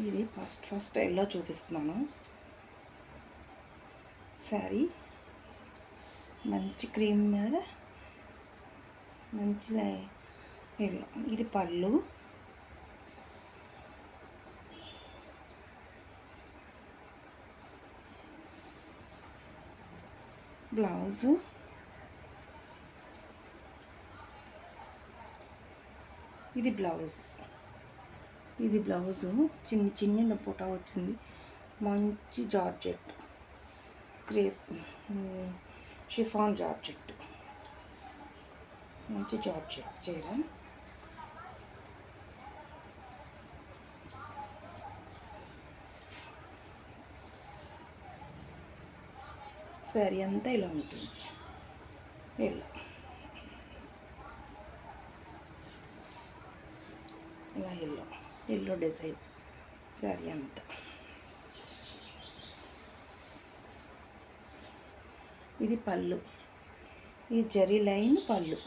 ఇది first yellow చూపిస్తున్నాను. శారీ మంచి క్రీమ్ మీద మంచి ఎల్లో. ఇది పళ్ళు, బ్లౌజు, ఇది బ్లౌజు చిన్న పూట వచ్చింది. మంచి జార్జెట్ క్రేప్ షిఫాన్ జార్జెట్, మంచి జార్జెట్ చీర. శారీ అంతా ఇలా ఉంటుంది. ఇలా ఎల్లో డిజైన్ శారీ అంతా. ఇది పళ్ళు, ఈ జరీ లైన్ పళ్ళు.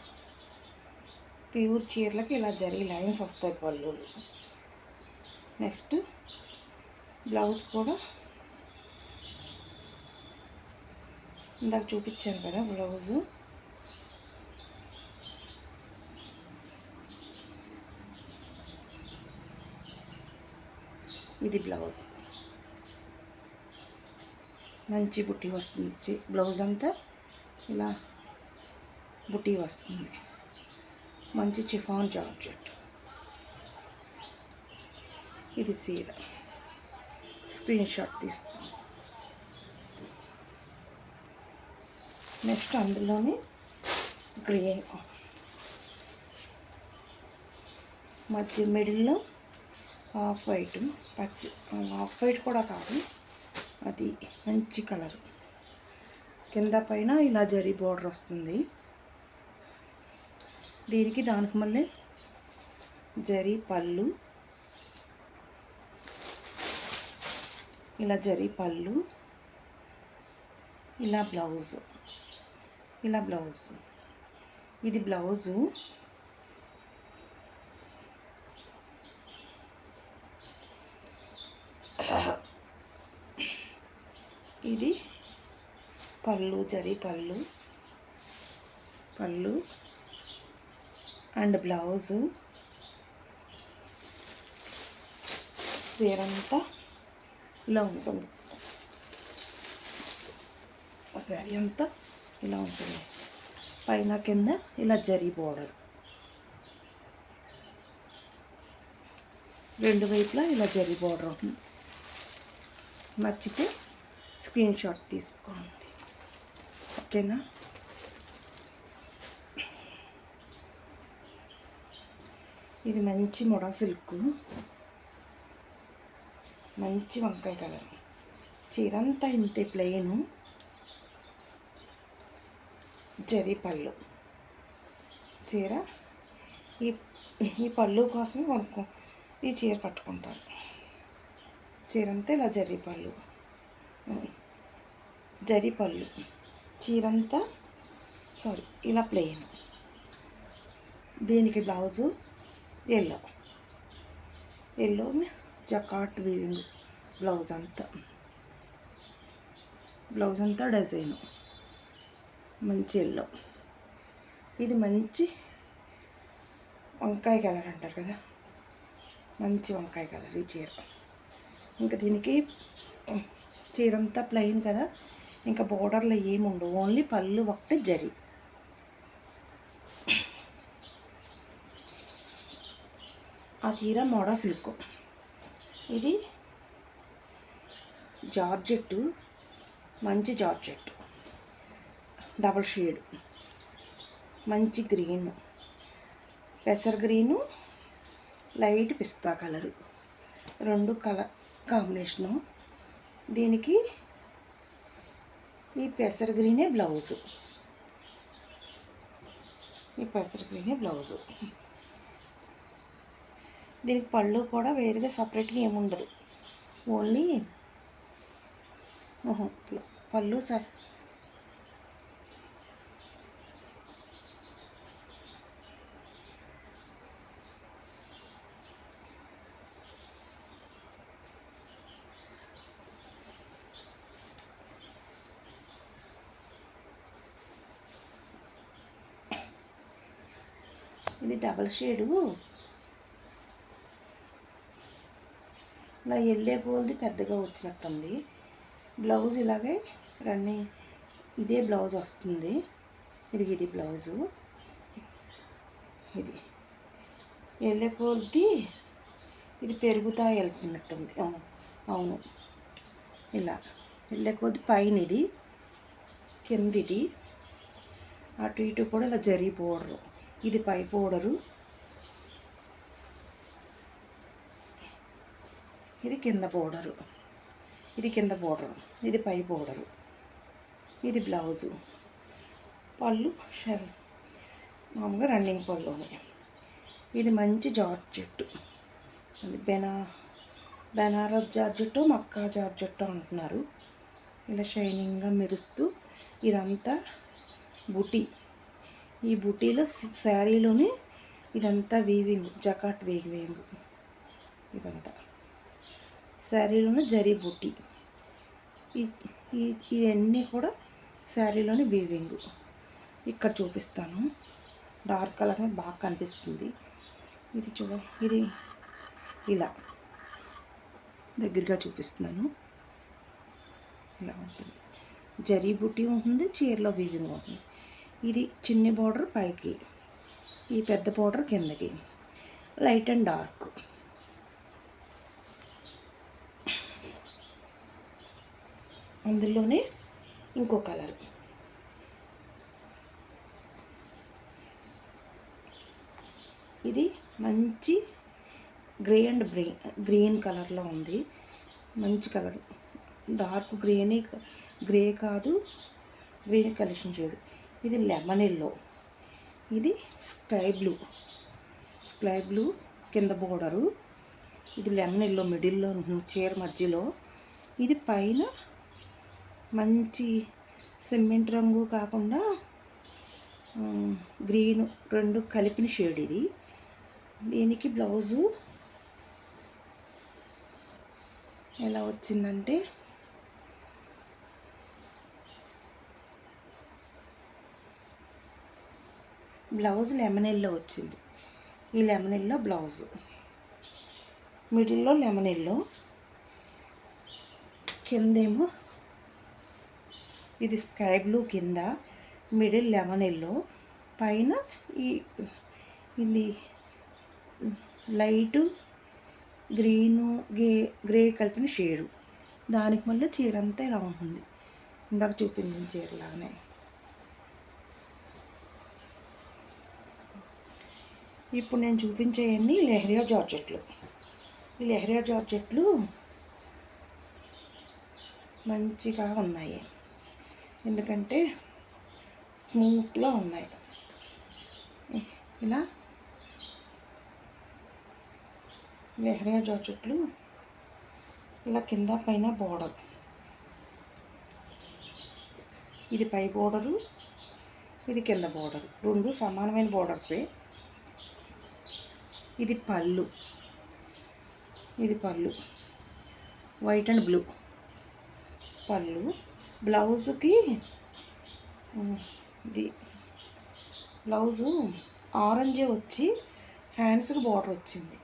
ప్యూర్ చీరలకి ఇలా జరీ లైన్స్ వస్తాయి పళ్ళు. నెక్స్ట్ బ్లౌజ్ కూడా ఇందాక చూపించాను కదా బ్లౌజు. ఇది బ్లౌజ్ మంచి బుట్టి వస్తుంది. బ్లౌజ్ అంతా ఇలా బుట్టి వస్తుంది. మంచి షిఫాన్ జార్జెట్. ఇది చీర స్క్రీన్ షాట్ తీస్తాను. నెక్స్ట్ అందులోనే గ్రీన్ మధ్య మిడిల్లో హాఫ్ వైట్, హాఫ్ వైట్ కూడా కాదు, అది మంచి కలర్. కింద పైన ఇలా జరీ బోర్డర్ వస్తుంది. దానికి మళ్ళీ జరీ పళ్ళు, ఇలా జరీ పళ్ళు, ఇలా బ్లౌజు. ఇది బ్లౌజు. ఇది పళ్ళు, జరీ పళ్ళు అండ్ బ్లౌజు. చీర అంతా ఇలా ఉంటుంది. శారీ అంతా ఇలా ఉంటుంది. పైన కింద ఇలా జరీ బోర్డర్, రెండు వైపులా ఇలా జరీ బోర్డర్ ఉంటుంది. నచ్చితే స్క్రీన్ షాట్ తీసుకోండి. ఓకేనా? ఇది మంచి మొడా సిల్క్, మంచి వంకాయ కలర్. చీర అంతా ఇంతే ప్లెయిన్. జరీ పళ్ళు. చీర ఈ పళ్ళు కోసం ఈ చీర కట్టుకుంటారు. చీర అంతా ఇలా జరీ పళ్ళు, చీరంతా ఇలా ప్లెయిన్. దీనికి బ్లౌజు ఎల్లో జకాట్ వీవింగ్. బ్లౌజ్ అంతా డిజైను మంచి ఎల్లో. ఇది మంచి వంకాయ కలర్ అంటారు కదా, మంచి వంకాయ కలర్ ఈ చీర. ఇంకా దీనికి చీరంతా ప్లెయిన్ కదా, ఇంకా బోర్డర్లో ఏముండవు, ఓన్లీ పళ్ళు ఒకటి జరీ. ఆ చీర మోడా సిల్క్. ఇది జార్జెట్టు, మంచి జార్జెట్టు, డబల్ షేడ్, మంచి గ్రీను, పెసర్ గ్రీను, లైట్ పిస్తా కలరు, రెండు కలర్ కాంబినేషను. దీనికి ఈ పెసర్ గ్రీనే బ్లౌజు. దీనికి పళ్ళు కూడా వేరుగా సపరేట్గా ఏముండదు, ఓన్లీ పళ్ళు ఇది డబల్ షేడు ఇలా వెళ్ళే పోల్ది పెద్దగా వచ్చినట్టుంది. బ్లౌజ్ ఇలాగే రన్నింగ్ ఇదే బ్లౌజ్ వస్తుంది. ఇది బ్లౌజు, ఇది వెళ్ళే పోల్ది ఇది పెరుగుతా వెళ్తున్నట్టుంది. అవును, ఇలా వెళ్ళే కొద్ది పైన ఇది, కింద ఇది, అటు ఇటు కూడా ఇలా జరీ బోర్డరు, ఇది పై బోర్డరు, ఇది కింద బోర్డరు, ఇది కింద బోర్డరు, ఇది పై బోర్డరు, ఇది బ్లౌజు. పళ్ళు మామూలుగా రన్నింగ్ పళ్ళు. ఇది మంచి జార్జెట్టు, అది బెనారస్ జార్జెట్టు, మక్కా జార్జెట్టు అంటున్నారు. ఇలా షైనింగ్గా మెరుస్తూ ఇదంతా బుటీ. ఈ బుటీలో శారీలోని ఇదంతా వీవింగ్, జకాట్ వీవింగ్, ఇదంతా శారీలోని జరీ బుటీ. ఇవన్నీ కూడా శారీలోని వీవింగ్. ఇక్కడ చూపిస్తాను, డార్క్ కలర్ బాగా కనిపిస్తుంది. ఇది ఇది ఇలా దగ్గరగా చూపిస్తున్నాను. ఇలా ఉంటుంది, జరీ బుటీ ఉంటుంది, చీరలో వీవింగ్ ఉంటుంది. ఇది చిన్ని బోర్డర్ పైకి, ఈ పెద్ద బోర్డర్ కిందకి, లైట్ అండ్ డార్క్. అందులోనే ఇంకో కలర్, ఇది మంచి గ్రే అండ్ గ్రీన్ కలర్లో ఉంది. మంచి కలర్, డార్క్ గ్రే కాదు, గ్రీన్ కలెక్షన్ చూడు. ఇది లెమన్ ఎల్లో, ఇది స్కై బ్లూ కింద బోర్డరు, ఇది లెమన్ ఎల్లో మిడిల్లో చీర మధ్యలో, ఇది పైన మంచి సిమెంట్ రంగు కాకుండా గ్రీను రెండు కలిపిన షేడ్. ఇది దీనికి బ్లౌజు ఎలా వచ్చిందంటే బ్లౌజ్ లెమన్ ఎల్లో వచ్చింది. ఈ లెమన్ ఎల్లో బ్లౌజు, మిడిల్లో లెమన్ ఎల్లో, కిందేమో ఇది స్కై బ్లూ కింద, మిడిల్ లెమన్ ఎల్లో, పైన ఇది లైటు గ్రీను గ్రే కలిపిన షేడు. దానికి మళ్ళీ చీర అంతా ఇలా ఉంటుంది, ఇందాక చూపించిన చీరలాగానే. ఇప్పుడు నేను చూపించేవన్నీ లెహరియా జార్జెట్లు. ఈ లెహరియా జార్జెట్లు మంచిగా ఉన్నాయి, ఎందుకంటే స్మూత్లో ఉన్నాయి. ఇలా లెహరియా జార్జెట్లు ఇలా కింద పైన బోర్డర్, ఇది పై బోర్డరు, ఇది కింద బోర్డరు, రెండు సమానమైన బోర్డర్సే. ఇది పళ్ళు, ఇది పళ్ళు వైట్ అండ్ బ్లూ పళ్ళు. బ్లౌజుకి ఇది బ్లౌజు ఆరెంజే వచ్చి హ్యాండ్స్కి బార్డర్ వచ్చింది.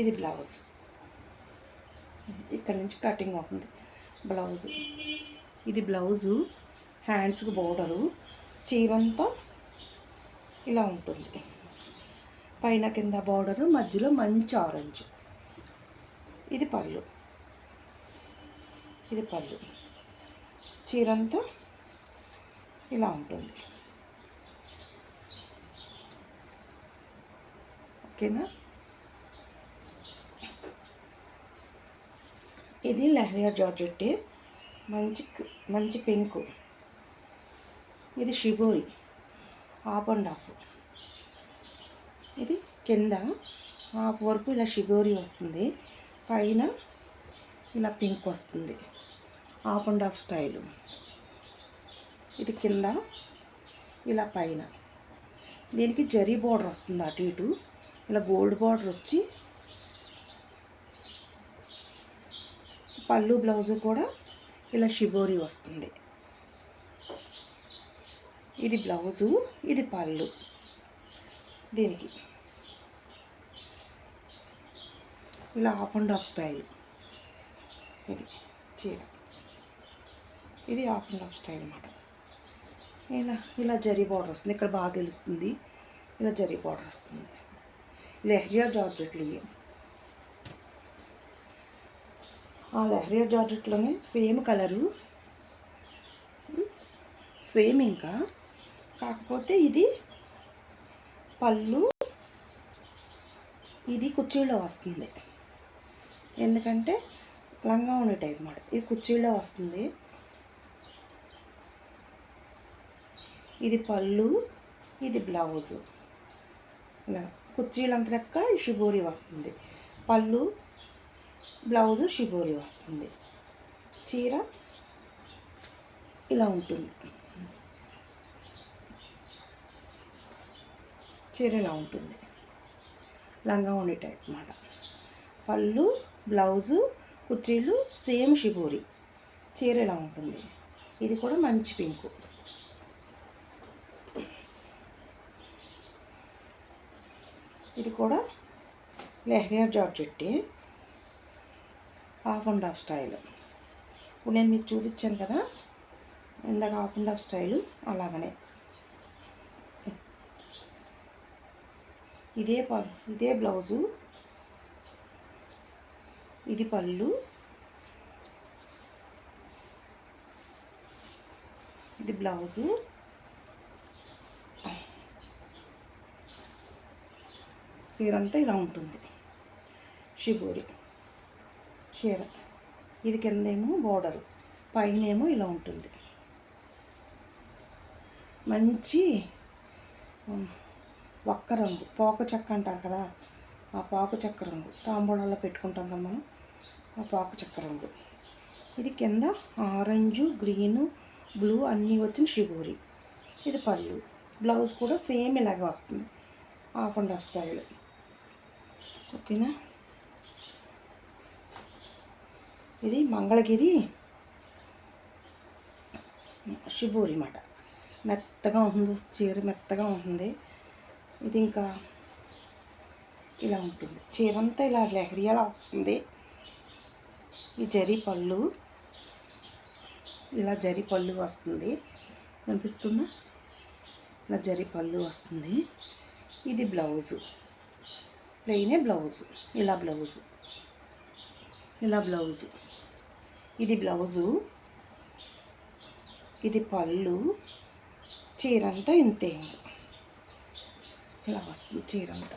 ఇది బ్లౌజ్, ఇక్కడ నుంచి కటింగ్ అవుతుంది బ్లౌజు. ఇది బ్లౌజు హ్యాండ్స్కి బోర్డరు, చీరంతా ఇలా ఉంటుంది, పైన కింద బోర్డరు, మధ్యలో మంచి ఆరెంజ్. ఇది పళ్ళు, ఇది పళ్ళు, చీరంతా ఇలా ఉంటుంది. ఓకేనా? ఇది లెహరియా జార్జెట్టే, మంచి పింక్. ఇది షిబోరి హాఫ్ అండ్ హాఫ్, ఇది కింద హాఫ్ వరకు ఇలా షిబోరి వస్తుంది, పైన ఇలా పింక్ వస్తుంది, హాఫ్ అండ్ హాఫ్ స్టైలు. ఇది కింద ఇలా పైన, దీనికి జరీ బార్డర్ వస్తుంది అటు ఇటు, ఇలా గోల్డ్ బార్డర్ వచ్చి పళ్ళు బ్లౌజు కూడా ఇలా షిబోరి వస్తుంది. ఇది బ్లౌజు, ఇది పళ్ళు. దీనికి ఇలా హాఫ్ అండ్ హాఫ్ స్టైల్. ఇది చీర, ఇది హాఫ్ అండ్ హాఫ్ స్టైల్ అన్నమాట. ఇలా జరీ బార్డర్ వస్తుంది. ఇక్కడ బాగా తెలుస్తుంది. ఇలా జరీ బార్డర్ వస్తుంది. లెహరియా జార్జెట్లు ఇవి. ఆ లెహరియా జార్జెట్లోనే సేమ్ కలరు, సేమ్ ఇంకా కాకపోతే ఇది పళ్ళు, ఇది కుర్చీలో వస్తుంది. ఎందుకంటే లంగా ఉండే టైప్ మాట. ఇది కుర్చీలో వస్తుంది. ఇది పళ్ళు, ఇది బ్లౌజు. ఇలా కుర్చీలంత లెక్క షిబోరి వస్తుంది. పళ్ళు బ్లౌజు షిబోరి వస్తుంది. చీర ఇలా ఉంటుంది. చీర ఇలా ఉంటుంది. లంగా ఉండే టైప్ అన్నమాట. పళ్ళు బ్లౌజు కుర్చీలు సేమ్ షిబోరి. చీర ఇలా ఉంటుంది. ఇది కూడా మంచి పింకు. ఇది కూడా లెహరియా జార్జెట్టే, హాఫ్ అండ్ హాఫ్ స్టైల్. ఇప్పుడు నేను మీకు చూపించాను కదా ఇందాక హాఫ్ అండ్ హాఫ్ స్టైలు, అలాగనే ఇదే బ్లౌజు, ఇది పళ్ళు, ఇది బ్లౌజు, చీర అంతా ఇలా ఉంటుంది. షిబోరి చీర. ఇది కిందేమో బోర్డరు, పైనేమో ఇలా ఉంటుంది. మంచి ఒక్క రంగు, పోక చెక్క అంటారు కదా, ఆ పోక చెక్క రంగు. తాంబూలాల్లో పెట్టుకుంటాం కదా మనం, ఆ పోక చెక్క రంగు. ఇది కింద ఆరెంజు, గ్రీను, బ్లూ అన్నీ వచ్చిన షిబోరి. ఇది పళ్ళు. బ్లౌజ్ కూడా సేమ్ ఇలాగే వస్తుంది, హాఫ్ అండ్ హాఫ్ స్టైల్. ఓకేనా. ఇది మంగళగిరి షిబోరి అన్నమాట. మెత్తగా ఉంటుంది చీర, మెత్తగా ఉంటుంది. ఇది ఇంకా ఇలా ఉంటుంది. చీర అంతా ఇలా లెహరియాలా వస్తుంది. ఈ జరీ పళ్ళు, ఇలా జరీ పళ్ళు వస్తుంది. కనిపిస్తుందా? ఇలా జరీ పళ్ళు వస్తుంది. ఇది బ్లౌజు, ప్లెయినే బ్లౌజు. ఇలా బ్లౌజు, ఇలా బ్లౌజు. ఇది బ్లౌజు, ఇది పళ్ళు. చీర అంతా ఇంతే, ఇలా వస్తుంది చీర అంతా.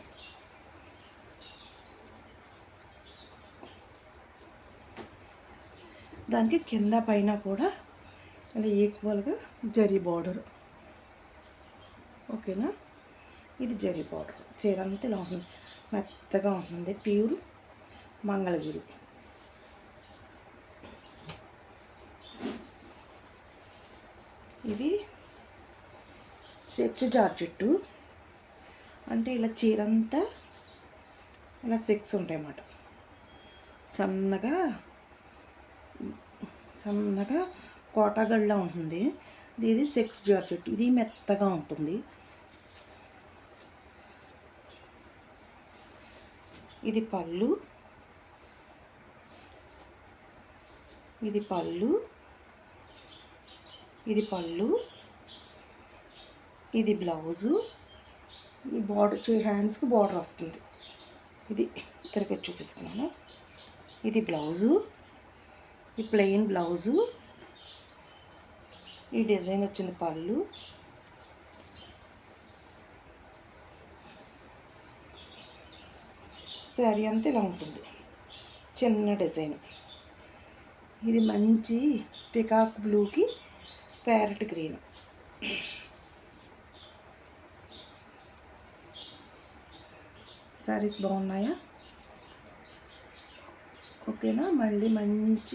దానికి కింద పైన కూడా ఇలా ఈక్వల్గా జరీ బార్డర్. ఓకేనా. ఇది జరీ బార్డర్. చీర అంతా ఇలా ఉంటుంది, మెత్తగా ఉంటుంది. ప్యూర్ మంగళగిరి. ఇది సెక్స్ జార్జెట్టు. అంటే ఇలా చీర అంతా ఇలా సెక్స్ ఉంటాయి అన్నమాట. సన్నగా సన్నగా కోటాగడ్లా ఉంటుంది. ఇది సెక్స్ జార్జెట్. ఇది మెత్తగా ఉంటుంది. ఇది పళ్ళు, ఇది పళ్ళు, ఇది పళ్ళు, ఇది బ్లౌజు. ఈ బార్డర్ హ్యాండ్స్కి బార్డర్ వస్తుంది. ఇది తిరిగి చూపిస్తున్నాను. ఇది బ్లౌజు, ఈ ప్లెయిన్ బ్లౌజు, ఈ డిజైన్ వచ్చింది పళ్ళు. శారీ అంతా ఇలా ఉంటుంది, చిన్న డిజైన్. ఇది మంచి పికాక్ బ్లూకి ప్యారెట్ గ్రీన్. శారీస్ బాగున్నాయా? ఓకేనా. మళ్ళీ మంచి